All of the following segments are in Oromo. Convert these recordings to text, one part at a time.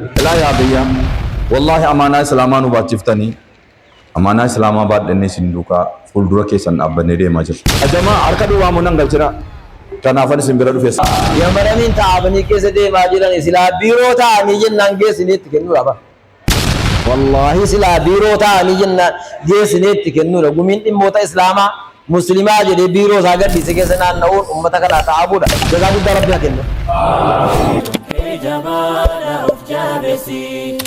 لا يا بيا والله أمانة إسلاما نباتشفتني أمانة إسلاما بعد إني سندوكا فولدرا كيسان أبني دي ماجر أجمع أركض وامونا غلطرا كان أفن سنبرا دو فيس يا مرامين تعبني كيس دي ماجرا إسلا بيرو تاني جنان كيس نيت كنو رابا والله إسلا بيرو تاني جنان كيس نيت كنو رابا قمين إموتا إسلاما مسلمة جدي بيرو ساقر دي سكيسنا نور أمتا كلا تعبودا جزاك الله ربنا كنو جمالا أفجابسي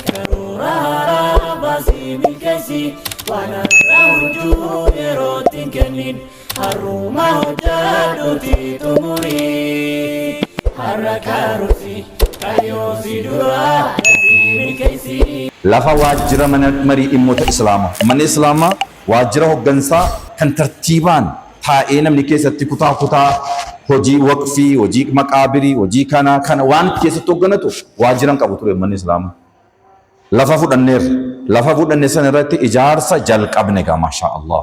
كرورا رابسي من كيسي وانا رهجو يروتين كنين الروما هجادوتي تموري حركا روسي كيوسي درا من كيسي لفا واجر من مري إموت إسلاما من إسلاما واجره جنسا كان ترتيبان تائنا من كيسة كتا كتا hojii waqfii, hojii maqaabirii, hojii kana waan keessatti hooggannatu waajiran qabu ture manni islaamaa. Lafa fudhanne sana irratti ijaarsa jalqabne gaa maasha Allah.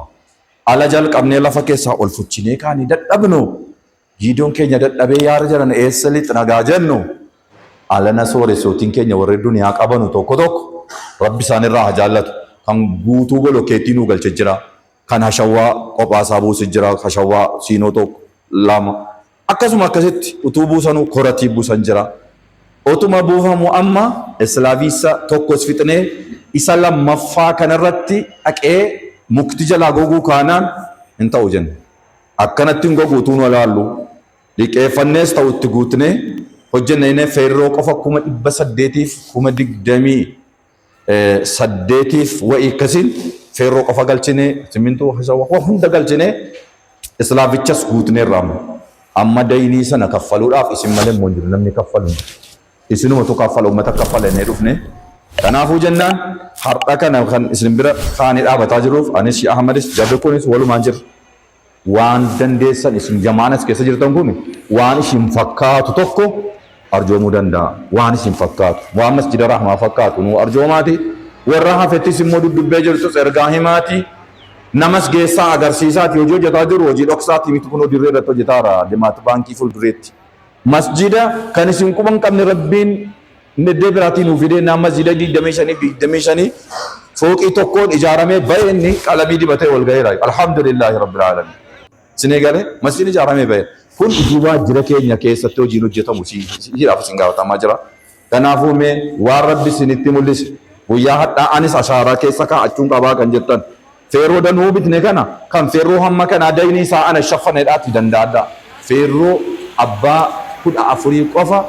Ala jalqabnee lafa keessaa ol fuchinee kaanii dadhabnu. Giidoon keenya dadhabee yaara jiran eessa lixi nagaa jennu. Alana sooressotiin keenya warri duniyaa qabanu tokko rabbi isaanirraa haa jaallatu. Kan guutuu bolokkeettii nuu galche jira. Kan hashawwaa qophaasaa buusi jira. Hashawwaa siinoo tokko lama. Akkasuma akkasitti utuu buusanuu koratii buusan jira. Otuma buufamu amma islaaviisa tokkos fixnee isa lammaffaa kanarratti dhaqee mukti jalaa goguu kaanaan hin ta'u jenne. Akkanatti hin goguutuu nu ilaallu. Liqeeffannees ta'u itti guutnee hojjennee feerroo qofa 828 wa'ii akkasiin feerroo qofa galchinee simmintoo hunda galchinee islaavichas guutnee irraamu. Amma daynii sana kaffaluudhaaf isin malee immoo jiru namni kaffalu. Isinumatu kaffala uummata kaffala inni dhufne. Kanaafuu jennaan har'a kana kan isin bira kaanii dhaabataa jiruuf anis Shii Ahmadis jarri kunis walumaan jira. Waan dandeessan isin jamaanas keessa jirtan kun waan isin fakkaatu tokko arjoomuu danda'a. Waan isin fakkaatu waan masjida rahmaa fakkaatu nu arjoomaati. Warra hafettis immoo duddubbee jirtus ergaa himaati. Namas geessaa agarsiisaati hojii hojjetaa jiru hojii dhoksaati miti kun dirree irratti hojjetaara deemaat baankii fuuldureetti. Masjida kan isin quban qabne rabbiin neddee biraatiin nuuf fidee naan masjida 25 fooqii tokkoon ijaaramee bahe inni qalamii dibatee wal gaheera. Alhamdulillahi rabbil alamin. Isin eegale masjidni ijaaramee bahe. Kun duuba jira keenya keessatti hojiin hojjetamu siidhaaf isin gaafatamaa jira. Kanaafuu mee waan rabbi isinitti mul'ise guyyaa hadhaa anis ashaaraa keessa kaa'achuun qabaa kan jettan. Feerroo danuu bitne kana kan feerroo hamma kana daynii isaa ana shaffaneedhaatti danda'adha. Feerroo abbaa 14 qofa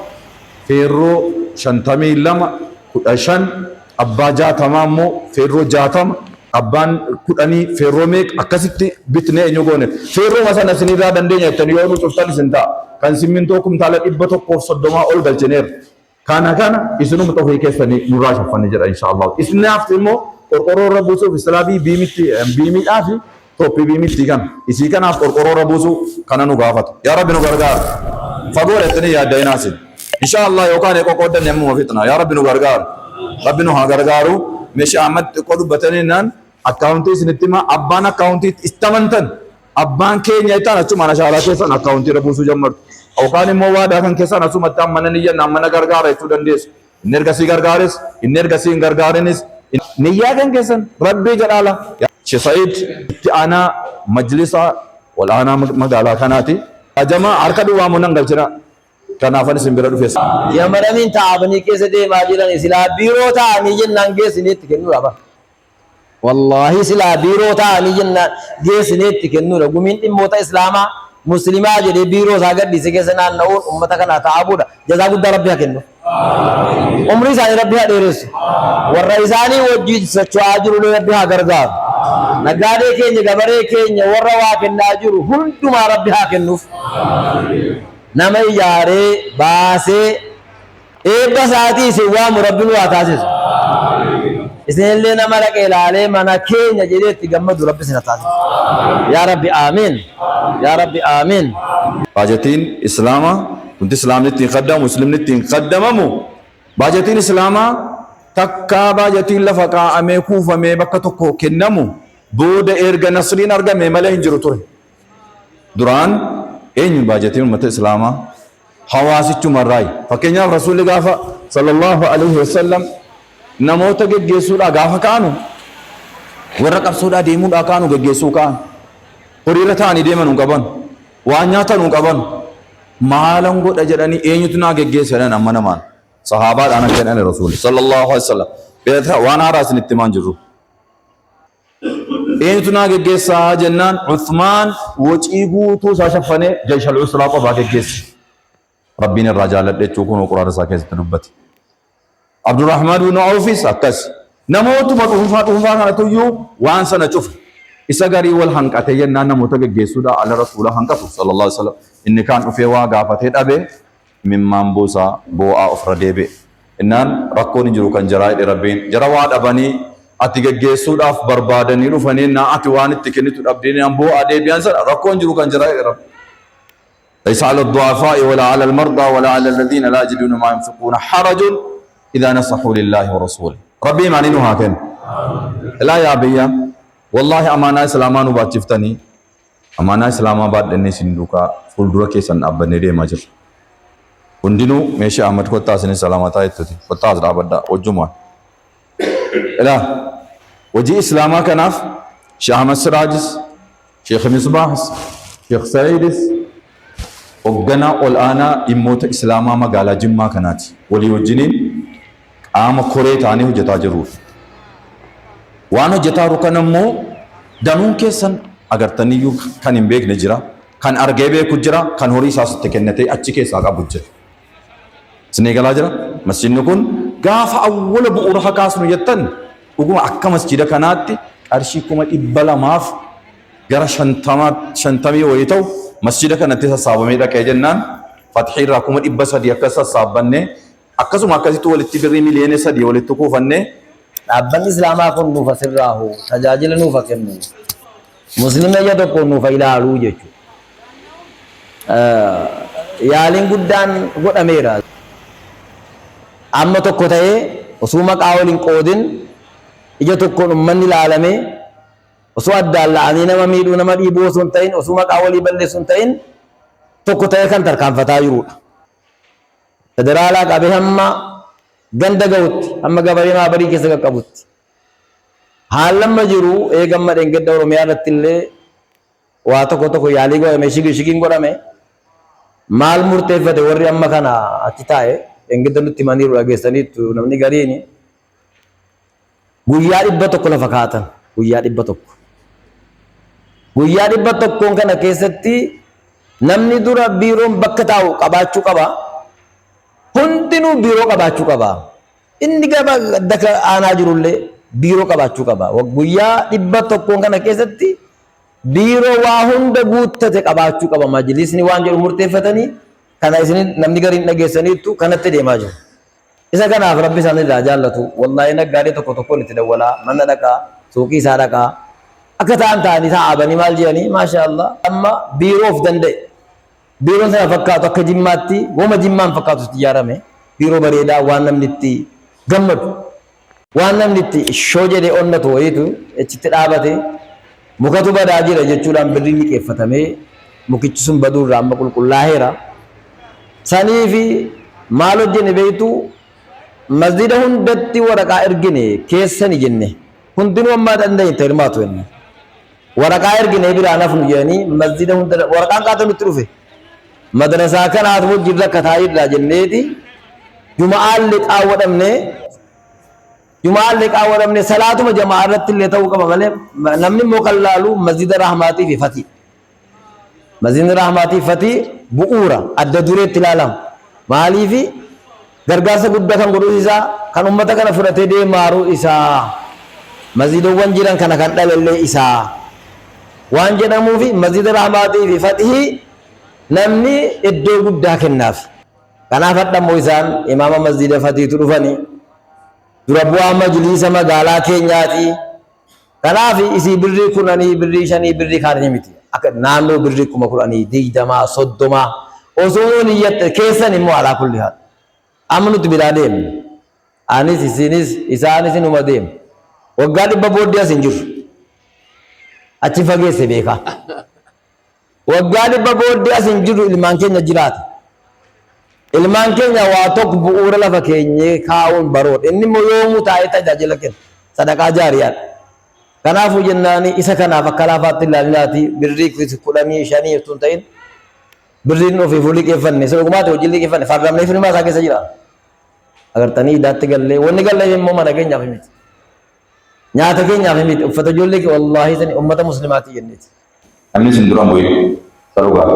feerroo 52 15 abbaa 60 immoo feerroo 60 abbaan 10 feerroo meeq akkasitti bitne eenyu goone. Feerroo masana isinirraa dandeenya jettanii yoo nu cuftan isin ta'a. Kan simmintoo kumtaala 130 ol galchineera. Kana isinuma xofii keessanii nurraa shaffanne jedha inshallah. Isinaaf immoo qorqorroo irra buusuuf islaabii biimiidhaa fi toophii biimitti kan isii kanaaf qorqorroo irra buusuu kana nu gaafatu. Yaa Rabbi nu gargaara. Fagoo dheettanii yaadda hinaasin. Inshallah yookaan qoqqooddan yemmuu fixna. Yaa Rabbi nu gargaara. Rabbi nu haa gargaaru. Meeshii Ahmad xiqqoo dubbatanii naan akkaawuntii isinitti himaa abbaan akkaawuntii itti amantan abbaan keenya itti achuma ashaaraa keessan akkaawuntii irra buusuu jammartu. Yookaan immoo waadaa kan keessan asumatti ammana niyyannaan mana gargaara jechuu dandeessu. Inni ergasii gargaares inni ergasii hin gargaarinis niyyaa kan keessan rabbii jedhaala. Sheikh Said itti aanaa majlisa wal aanaa magaalaa kanaati. Ajamaa harka duwwaamu nan galchina. Kanaafan isin bira dhufeessa. يا مرامين تعبني كيس دي ماجرا إسلا بيرو تاني جنان كيس نيت كنو رابا والله إسلا بيرو تاني جنان كيس نيت كنو رابا قمين إموتا إسلاما مسلمة جدي بيرو ساقر دي سكيسنا نور أمتا كنا تعبودا جزاك الله ربها كنو عمري ساني ربها ديرس والرئيساني وجيد سچواجر ربها غرغار نگارے کینج گبرے کینج وروا کناجر هندما ربها كنو nama ijaaree baasee eebba isaatii isin waamu rabbiin waa taasisu. Isinillee nama dhaqee ilaalee mana keenya jedhee itti gammadu rabbi isin taasisu. Yaa Rabbi amiin. Yaa Rabbi amiin. Baajatiin Islaamaa wanti Islaamni ittiin qaddamu Muslimni ittiin qaddamamu baajatiin Islaamaa takkaa baajatiin lafa kaa'amee kuufamee bakka tokko kennamu booda erga nasriin argame malee hin jiru ture. Duraan eenyu baajatiin uummata Islaamaa hawaasichuma irraayi. Fakkeenyaaf rasuulli gaafa sallallahu alaihi wasallam namoota geggeessuudhaa gaafa kaanu warra qabsoodhaa deemuudhaa kaanu geggeessuu kaanu horiirra ta'anii deeman hin qaban waan nyaatan hin qaban maalan godha jedhanii eenyutu naa geggeessa jedhan amma namaan sahaabaadhaan akka jedhan rasuulli sallallahu alaihi wasallam beektaa waan haaraa isinitti himaan jirru. eenyutu naa geggeessaa jennaan Uthmaan wacii guutuu isaa shaffanee jayshal usraa qofaa geggeesse. Rabbiin irraa jaalladhe jechuu kun quraana isaa keessatti dubbate. Abdurrahmaan ibn Awfis akkas namootuma dhuunfaa kanatu iyyuu waan sana cufa isa garii wal hanqate jennaan namoota geggeessuudhaa ala rasuula hanqatu sallallahu alaihi wasallam inni kaan dhufee waa gaafatee dhabe mimmaan buusaa boo'aa ofirra deebi'e. Innaan rakkoon hin jiru kan jaraa jedhe Rabbiin jara waa dhabanii ati geggeessuudhaaf barbaadanii dhufanii naa ati waan itti kennitu dhabdeen an boo'aa deebi'an sana rakkoon jiru kan jaraa jedhe Rabbi. ليس على الضعفاء ولا على المرضى ولا على الذين لا يجدون ما ينفقون حرج إذا نصحوا لله ورسوله. ربي معني هكذا لا يا بيا والله أمانة إسلاما نبات شفتني أمانة إسلاما بعد إني سندوكا فولدرا كيسان أبني دي ماجر كندينو ماشي أحمد كوتا سني سلامتا يتوتي كوتا أزرع بدا وجمع لا وجي إسلاما كناف شيخ أحمد سراجس شيخ مصباحس شيخ سعيدس hoogganaa ol aanaa dhimmoota islaamaa magaalaa Jimmaa kanaati. Walii wajjiniin qaama koree ta'anii hojjetaa jiru. Waan hojjetaa jiru kana immoo danuun keessan agartaniyyuu kan hin beekne jira, kan argee beeku jira, kan horii isaas itti kennatee achi keessaa qabu jira. Isin galaa jira. Masjidni kun gaafa awwala bu'uura hakaasnu jettan dhuguma akka masjida kanaatti qarshii 200 gara 50 wayii ta'u masjida kanatti sassaabamee dhaqee jennaan Fatihii irraa 300 akka sassaabanne akkasuma akkasitti walitti birrii miliyoona 3 walitti kuufanne dhaabbanni islaamaa kun nuuf asirraahu tajaajila nuuf kennu musliima ija tokko nuuf ilaaluu jechuudha. Yaaliin guddaan godhameera. Amma tokko ta'ee osoo maqaa waliin qoodin ija tokkoon uummanni ilaalamee osoo addaan la'anii nama miidhuu nama dhiibuu osoo hin ta'in osoo maqaa walii balleessuu hin ta'in tokko ta'ee kan tarkaanfataa jirudha. Federaalaa qabee hamma ganda ga'utti hamma gabaree maabarii keessa qaqqabutti haalamma jiru eegamma dheengadda Oromiyaa irratti illee waa tokko yaalii godhame shigiin godhame maal murteeffate warri amma kana achi taa'e dheengadda nutti himaniiru dhageessaniitu namni gariin guyyaa 100 lafa kaatan guyyaa 100 guyyaa 100 kana keessatti namni dura biiroon bakka taa'u qabaachuu qaba. Hundinuu biiroo qabaachuu qaba. Inni gaba daka aanaa jirullee biiroo qabaachuu qaba. Guyyaa 100 kana keessatti biiroo waa hunda guuttate qabaachuu qaba. Majlisni waan jedhu murteeffatanii kana isin namni gariin dhageessaniitu kanatti deemaa jiru. Isa kanaaf Rabbi isaan irraa jaallatu. Wallahi naggaadee tokkoon itti dawwalaa mana dhaqaa suuqii isaa dhaqaa akka ta'anii taa'abanii maal jedhanii maashaallah amma biiroo of danda'e. Biiroon sana fakkaatu akka Jimmaatti wama Jimmaan fakkaatu ijaarame biiroo bareedaa waan namni itti gammadu waan namni itti shoo jedhee onnatu wayiitu achitti dhaabate mukatu badaa jira jechuudhaan birriin liqeeffatamee mukichi sun baduurraa amma qulqullaa'eera. Sanii fi maal hojjenne beektu masjida hundatti waraqaa ergine keessani jenne hundinuu ammaa danda'in hirmaatu jenne waraqaa ergine biraan hafnu jedhanii masjida hunda waraqaan qaata nutti dhufe. Madrasaa kanaaf wajjin rakkataa irraa jenneeti Juma'aan liqaa wadhamne salaatuma jamaa irratti illee ta'uu qaba malee namni immoo kan laalu masjida rahmaatii fi fatii. Masjidni rahmaatii fi fatii bu'uura adda dureetti ilaalama. Maaliif gargaarsa guddaa kan godhu isaa kan ummata kana fudhatee deemaaru isaa masjidowwan jiran kana kan dhalallee isaa waan jedhamuufi masjida rahmaatii fi fatii namni iddoo guddaa kennaaf. Kanaaf hadhammoo isaan imaama masjida fatiitu dhufanii dura bu'aa majliisa magaalaa keenyaati. Kanaaf isii birrii 10 birrii 5 birrii kaanii miti. Akka naannoo birrii 10 20 30 osoo niyyatte keessan immoo alaa kulli haal. Amma nuti biraa deemne. Anis isinis isaanis numa deemne. Waggaa 100 booddee as hin jiru. Achi fageesse beekaa. Waggaa 100 booddee as hin jiru ilmaan keenya jiraata. ilmaan keenya waa tokko bu'uura lafa keenyee kaa'uun baroodha. Inni immoo yoomuu taa'ee tajaajila kenna sadaqaa jaariyaadha. Kanaafuu jennaan isa kanaaf akka laafaatti ilaallaati birrii 15 osoo hin ta'in birriin ofiifuu liqeeffanne isa dhugumaatti hojii liqeeffanne farramnee firmaa isaa keessa jira. Agartanii hidhaatti gallee wanni gallee immoo mana keenyaaf miti. Nyaata keenyaaf miti uffata ijoollee wallaahi sani ummata muslimaati jenneeti. Namni sin duraan bu'e sarugaa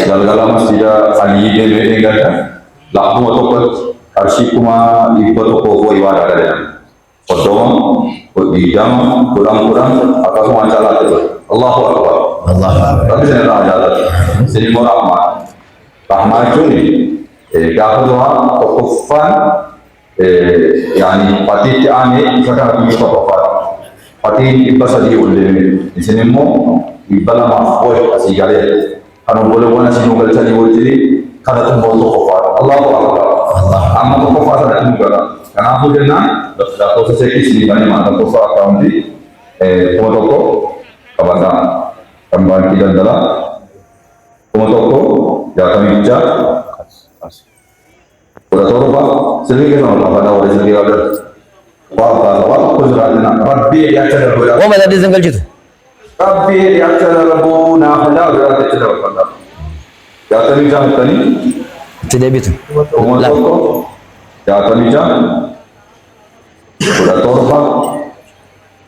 galgala masjida alii deemee eeggata lakkuma tokkotti qarshii kuma 100 ho'i waa dagalee soddoma digdama kudhan akkasuma caalaa ta'e Allahu akbar. Rabbi sana irraa jaalatu sin immoo rahmaa jechuun gaafa duraa tokkoffaan yaani patiitti aanee isa kana biyya tokkoffaan patiin 300 ol deemee isin immoo 200 ho'i asii galee kan obboleewwan asii nu galchanii wajjin kana xummoo tokkoffaan Allahu akbar. Amma tokkoffaa sanatti nu gala. Kanaafuu jennaan lakkoofsa seekis ni bane maa lakkoofsa akkaawuntii kuma tokko qabataa kan baankii daldalaa kuma tokko 66 sirrii keessa malqafataa warri sirrii qabdatu waa tokko jiraatina rabbii dhiyaachaa darbuudha. Wama sadii sin galchitu. Rabbii dhiyaachaa darbuu naaf laa biraatti itti dabarfadha. 66 hittanii itti deebitu. kuma tokko 66 torba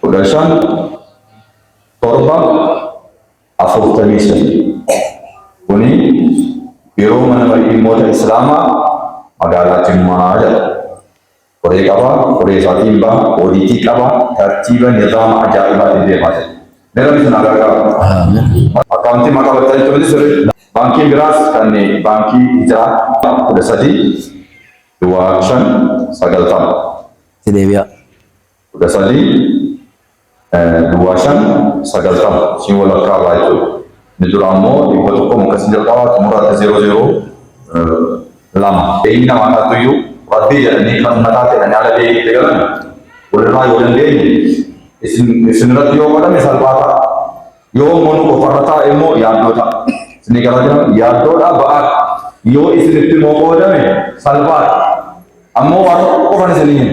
15 torba 43 kuni yeroo mana dhimmoota islaamaa magaalaa Jimmaa jedha. Qoree qaba, qoree isaatiin ba'a, oodiitii qaba, tartiiba nizaama ajaa'ibaatiin deemaa jira. Meeshaan isin agargaara. Akkaawuntii maqaa bakka jechuunis baankiin biraas kan baankii Hijiraa 13,590 Deebi'a. 13,590 siin walakkaa ba'a jechuudha. Inni dura immoo 100 muka siin jalqabaa xumuraatti 002 eenyu namaa taatuyyuu rabbii jedhanii kan mataa ta'anii ala deebiitti galan walirraa yoo dandeenye isin irratti yoo godhame salphaa ta'a. Yoo immoo nu qofarra taa'e immoo yaaddoo ta'a. Isin gara jiran yaaddoodhaa ba'aa yoo isinitti immoo qoodame salphaadha. Ammoo waa tokko qofan isinii hin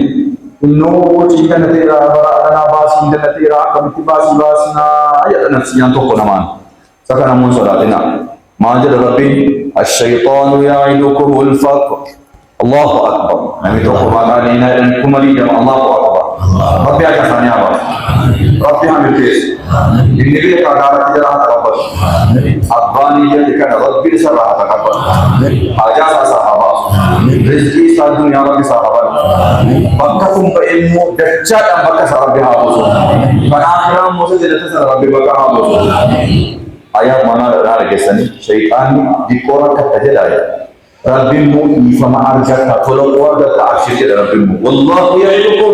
innoo ciigana ta'eera baraadhanaa baasii jala ta'eera akkamitti baasii baasinaa jedha nafsiyaan tokko namaan. Isa kana immoo hin sodaatina. Maal jedha rabbiin الشيطان يعدكم الفقر الله أكبر نبي تقوم علينا إنكم ليجمع الله أكبر ربي أكفاني أبا ربي عمل كيس النبي قال تجارة ربك أباني يدك ربي سرعة تكبر أجاز صحابة رزقي سادون يا ربي صحابة بككم بإلمو دجاج بكس ربي هابوس فناخرا موسى جلتس ربي بكا هابوس ayat mana ada kesani syaitan dikorak kata jaya Rabbimu ifama arjata kalau keluarga tak asyik Rabbimu wallahu ya'idukum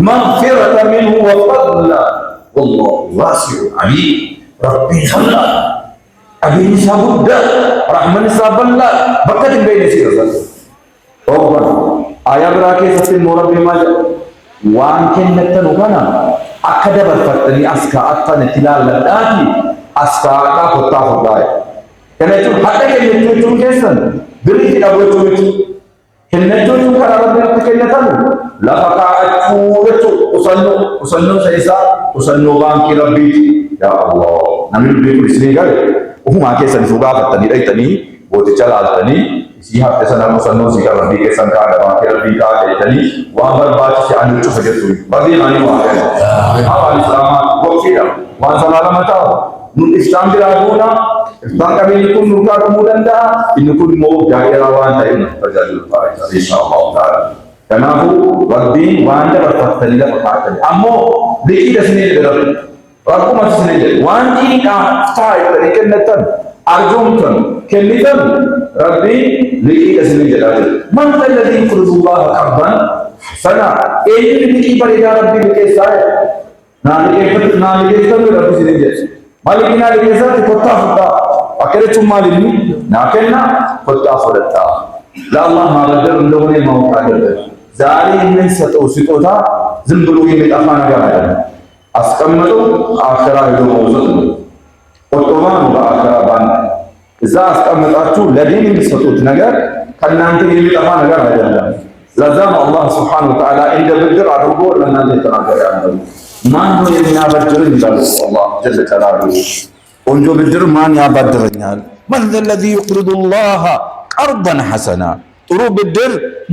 maghfiratan minhu wa fadla wallahu wasi'un alim Rabbi hamla abini sabudda rahman saballa bakatin bayna sirasa oh ayat berake satin Rabbi maja wan kennatan kana akada berfatani aska atana tilal ladati askara kota hodai. Karena itu hati yang itu kesan beri tidak boleh curi. Karena itu kalau orang berkenyataan, lapakah itu usanno saya usanno bangki Rabbi. Ya Allah, namun lebih bersih kali. Makai sansuga tadi tadi, boleh jalan tadi. Sihat kesan usanno sih kalau Rabbi kesan kada bangki Rabbi kada tadi. Wahar baca si anu tu saja tu. Bagi mana wahar? Awal Islam, boleh Wan salam macam nun Islam diraguna Islam kami pun nuka kemudian dah ini pun mau jaya lawan saya terjadi lupa insyaallah taala karena aku Rabbi wanda berfatanya berkata ammo dikit sini dalam aku masih sini wanti ka sai terikenatan arjumkan kemitan Rabbi dikit sini dalam man alladhi yaqrudullah qardan sana ini dikit pada Rabbi ke saya nalike Rabbi sini Maliki na ligeza tikota futa akere chumma lini nakenna kota fudata la Allah ma badal ndone ma qadir zari min sato sitota zimbulu yimi afana gana askamatu akhira hidu mawzun ottoman ba akhira ban እዛ አስቀምጣችሁ ለዲን የሚሰጡት ነገር ከእናንተ የሚጠፋ ነገር አይደለም። ለዛ ነው አላህ ስብሓነሁ ወተዓላ እንደ ብድር አድርጎ ለእናንተ የተናገረ ያለው። ማን ነው የሚያበድረኝ ይላል አላህ ጀለ ጀላሉሁ። ቆንጆ ብድር ማን ያበድረኛል? መን ለዚ ዩቅሪዱ ላህ ቀርደን ሐሰና። ጥሩ ብድር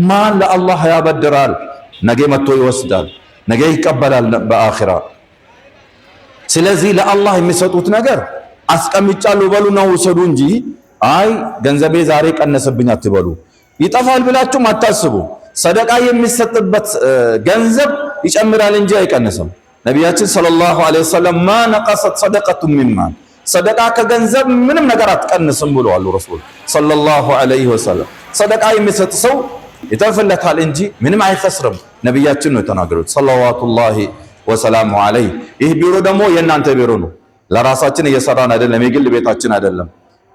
ማን ለአላህ ያበድራል? ነገ መጥቶ ይወስዳል፣ ነገ ይቀበላል በአኺራ። ስለዚህ ለአላህ የሚሰጡት ነገር አስቀምጫለሁ በሉና ውሰዱ እንጂ አይ ገንዘቤ ዛሬ ቀነሰብኝ አትበሉ። ይጠፋል ብላችሁም አታስቡ። ሰደቃ የሚሰጥበት ገንዘብ ይጨምራል እንጂ አይቀንስም። ነቢያችን ሰለላሁ ዐለይሂ ወሰለም ማ ነቀሰት ሰደቀቱ ሚን ማል፣ ሰደቃ ከገንዘብ ምንም ነገር አትቀንስም ብለዋል ረሱል ሰለላሁ ዐለይሂ ወሰለም። ሰደቃ የሚሰጥ ሰው ይተርፍለታል እንጂ ምንም አይከስርም። ነቢያችን ነው የተናገሩት ሰለዋቱላሂ ወሰላሙ ዐለይህ። ይህ ቢሮ ደግሞ የእናንተ ቢሮ ነው። ለራሳችን እየሰራን አይደለም፣ የግል ቤታችን አይደለም፣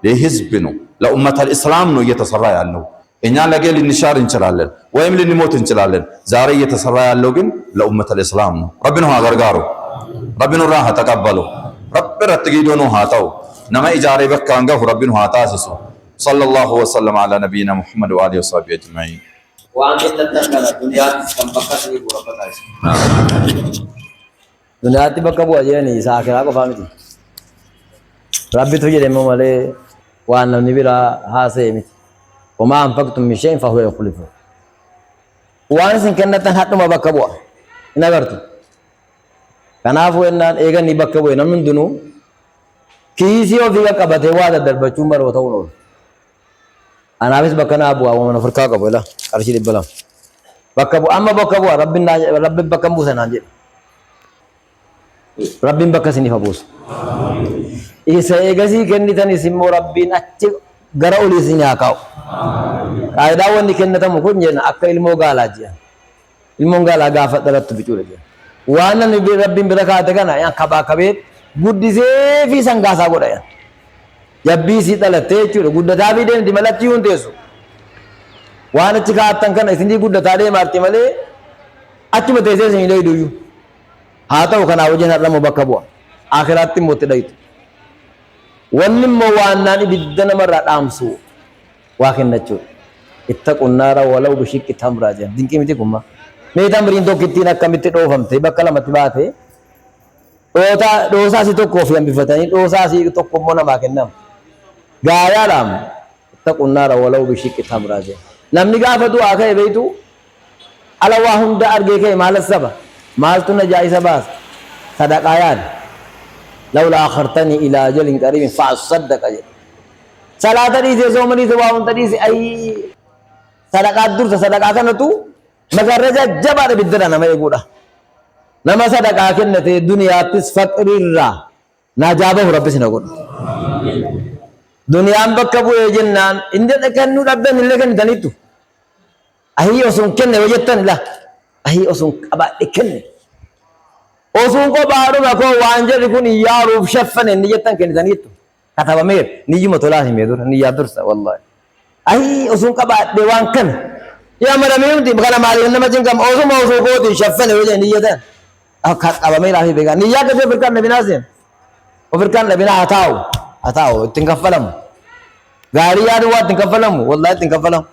የህዝብ ነው። ለኡመተል ኢስላም ነው እየተሰራ ያለው። እኛ ነገ ልንሻር እንችላለን ወይም ልንሞት እንችላለን። ዛሬ እየተሰራ ያለው ግን ለኡመተል ኢስላም ነው። ረቢኑ ገርጋሩ ረቢኑ ራህ ተቀበሉ ረቢ ረትጊዶ ነው ሃታው ነማ ኢጃሬ በካንጋ ረቢኑ ሃታሲሱ ሰለላሁ ወሰለም ዐላ ነቢይና ሙሐመድ ወአሊሂ ወሰህቢሂ አጅመዒን። وأنت تتكلم الدنيا كم بكتني بربطايس دنيا تبكبوا أجاني ساكرا كفامتي ربي تجي لهم ماله وأنا نبيلا هاسيمت وما أنفقتم من شيء فهو يخلفه وأنا سنكنا تنحط ما بكبوا إن أقرت كنافو إن إيجا نبكبوا إن من دنو كيسيو فيها كبته وادا دربتشوم بروتاونو أنا بس بكنا أبو أنا فرقا قبلا أرشيد بلام بكبو أما بكبو رب بكمبو سنانجي رب بكسني فبوس إذا إجازي كني تاني سمو ربين أتى غراء لسني أكاو كايدا وني كنا تمكون جنا أكا ilmu galaja ilmu galaga afat darat bicara dia وانا نبي رب بركات كنا yang kaba kabet gudi sevi sanggasa goda ya jabbi sita latte cure gudda davi den di malatti untesu wana chika atankan isindi gudda tade marti male achi mate se sin dai duyu hata kana wajena ramu bakabwa akhirat mote dait wallim wana ni biddana marra damsu wakin nachu ittaqun nara walau bishikki tamraja dinki miti kumma me tamrin to kittina kamitti do famte bakala matibate dosa si tokko fi ambifatani dosa si tokko mona makennam gaya lam ittaqun nara walau bishikki tamraja namni gafatu akai beitu ala wa hunda arge kai malas saba mal tuna jaisa bas sadaqayan laula akhartani ila ajalin qarib fa asaddaq ajal salatani se somani se waun tadi se ai sadaqat dur sadaqa kana tu magaraja jabada bidra nama eguda nama sadaqa kennate duniyatis faqrirra najabahu rabbis nagun duniyaan bakka bu'ee jennaan inde dhaqannu dhabdan illee kan tanitu ahii osun kenne wajjettan la ahii osun qabaadhe kenne osun qobaadhuma koo waan jedhi kun iyyaaruuf shaffane ni jettan kennitaniittu katabameer niyyuma tolaa himee dura niyyaa dursa wallahi ahii osun qabaadhe waan kana yaa maramee hundi kana maaliif nama jingam osuma osoo kooti shaffane wajje niyyatan qabameer afi beekaa niyyaa gafee firkaan nabinaaseen ofirkaan nabinaa ataa'u ittiin kaffalamu gaarii yaadu waa ittiin kaffalamu wallahi ittiin kaffalamu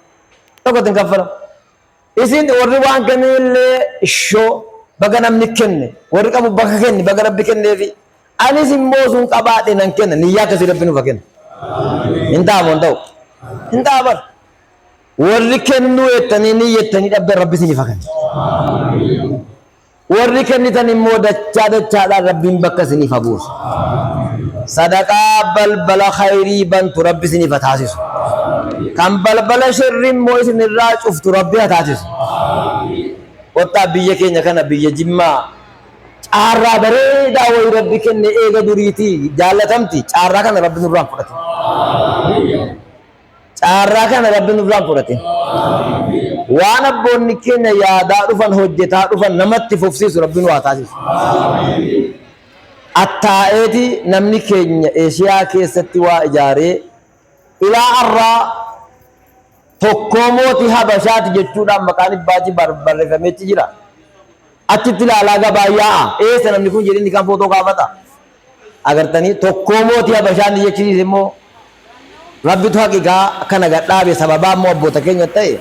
tokko ittiin kaffalamu isin warri waan kennillee ishoo baga namni kenne warri qabu bakka kenne baga rabbi kenneefi anis immoo sun qabaadhe nan kenna niyyaa akkasii rabbi nuuf kenna hin ta'amu hin ta'u hin ta'a bar warri kennuu jettanii niyyettanii dhabbe rabbi siniif kenna warri kennitan immoo dachaadhaan rabbiin bakka siniif buusu sadaqaa balbala khayrii bantu rabbi siniif taasisu kan balbala sharrii immoo isin irraa cuftu rabbi taasisu wata biyya keenya kana biyya Jimmaa caarraa bareedaa wayi rabbi kenne eega duriitii jaalatamti caarraa kana rabbi nurraan fudhate caarraa kana rabbi nurraan fudhate waan abboonni keenya yaadaa dhufan hojjetaa dhufan namatti fufsiisu rabbi nu haa taasisu attaa'eeti namni keenya Eeshiyaa keessatti waa ijaaree ilaa arraa tokkoo mootii Habashaati jechuudhaan maqaan ibbaaji barreeffameetti jira achitti ilaalaa gabaa yaa'a eessa namni kun jedhini kan footoo kaafata agartanii tokkoo mootii Habashaan jechiis immoo rabbi tu haqiqa kana gadhaabe sababa mo abbota keenya ta'e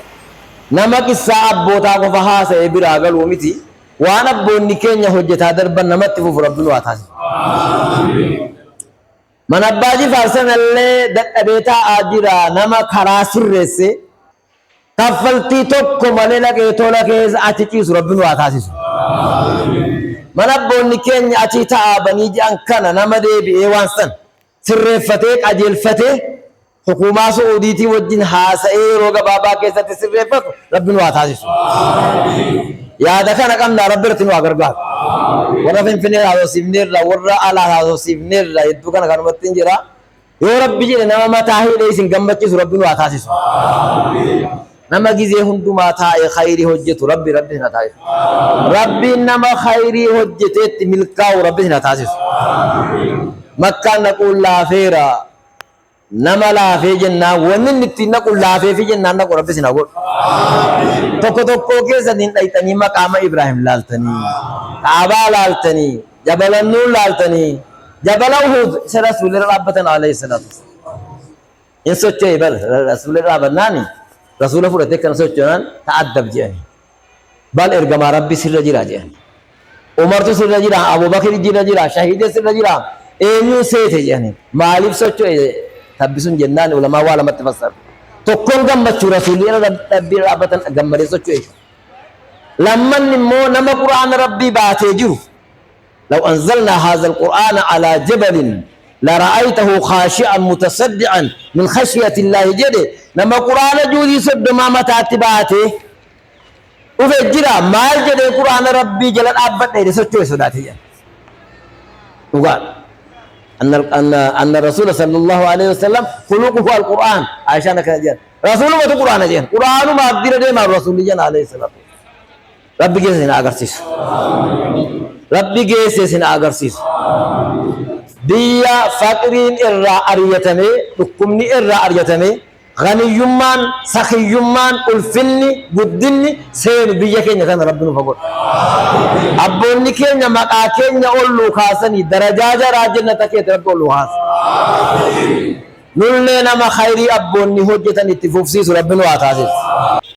nama qissa abbota qofa haasa'e biraa galuu miti waan abboonni keenya hojjetaa darban namatti fufu rabbi nu haa taasisu. Man abbaa Jifaar sanallee dadhabee taa'aa jira nama karaa sirreesse kaffaltii tokko malee dhaqee tola keessa achi ciisu rabbi nu haa taasisu. Man abboonni keenya achi taa'abanii ji'an kana nama deebi'ee waan san sirreeffatee qajeelfatee hukumaa Suudiitii wajjin haasa'ee yeroo gabaabaa keessatti sirreeffatu rabbi nu haa taasisu. Yaada kana qabna rabbi irratti nu haa gargaaru. Warra Finfinnee haasofsiifneerra warra alaa haasofsiifneerra hedduu kana kanumatti hin jira. Yoo rabbi jedhe nama mataa hidhee isin gammachiisu rabbi nu haa taasisu. Nama gizee hundumaa taa'ee khayrii hojjetu rabbi isin haa taasisu. Rabbiin nama khayrii hojjeteetti milkaa'u rabbi isin haa taasisu. Makkaan naquun laafeera. Nama laafee jennaan wanni inni ittiin naquun laafee fi jennaan naqu rabbi isin haa godhu. Tokko tokko keessatti dhayxanii maqaama Ibrahim laaltanii, Kaabaa laaltanii, Jabala Nuur laaltanii, Jabala Uhud isa rasuulli dhaabbatan alayhi salaatu. In socho'e bal rasuulli dhaabbannaani rasuula fudhatee kan socho'an ta'addab jedhani. Bal ergamaa rabbi sirra jira jedhani. Umartu sirra jira, Abubakar sirra jira, Shahiidee sirra jira, eenyuun seete jedhani. Maaliif socho'e tabbisuun jennaan ulamaa waa lamatti fassaru. Tokkoon gammachuu rasuulli rabbii dhaabbatan gammadee socho'e. Lamman immoo nama quraana rabbii baatee jiru. لو أنزلنا هذا القرآن على جبل لرأيته خاشعا متصدعا من خشية الله جده لما قرآن جودي سد ما متاتباته وفجرا ما جده قرآن ربي جل أبد إذا سجوا سداته وقال أن الرسول صلى الله عليه وسلم خلقه القرآن عشان كذا رسول ما القرآن جن قرآن ما أقدر ده ما الرسول جن عليه السلام ربي جزنا أقرسيس ربي جزنا أقرسيس بيا فقرين إرّا أريتمي حكمني إرّا أريتمي غني يمان سخي يمان الفني بدني سير بيا كينيا كان ربنا فقول أبوني كينيا مكا كينيا أولو خاصني درجة راجنا تكيت رب أولو خاص نلنا ما خيري أبوني هجتني تفوفسيس ربنا واتاسيس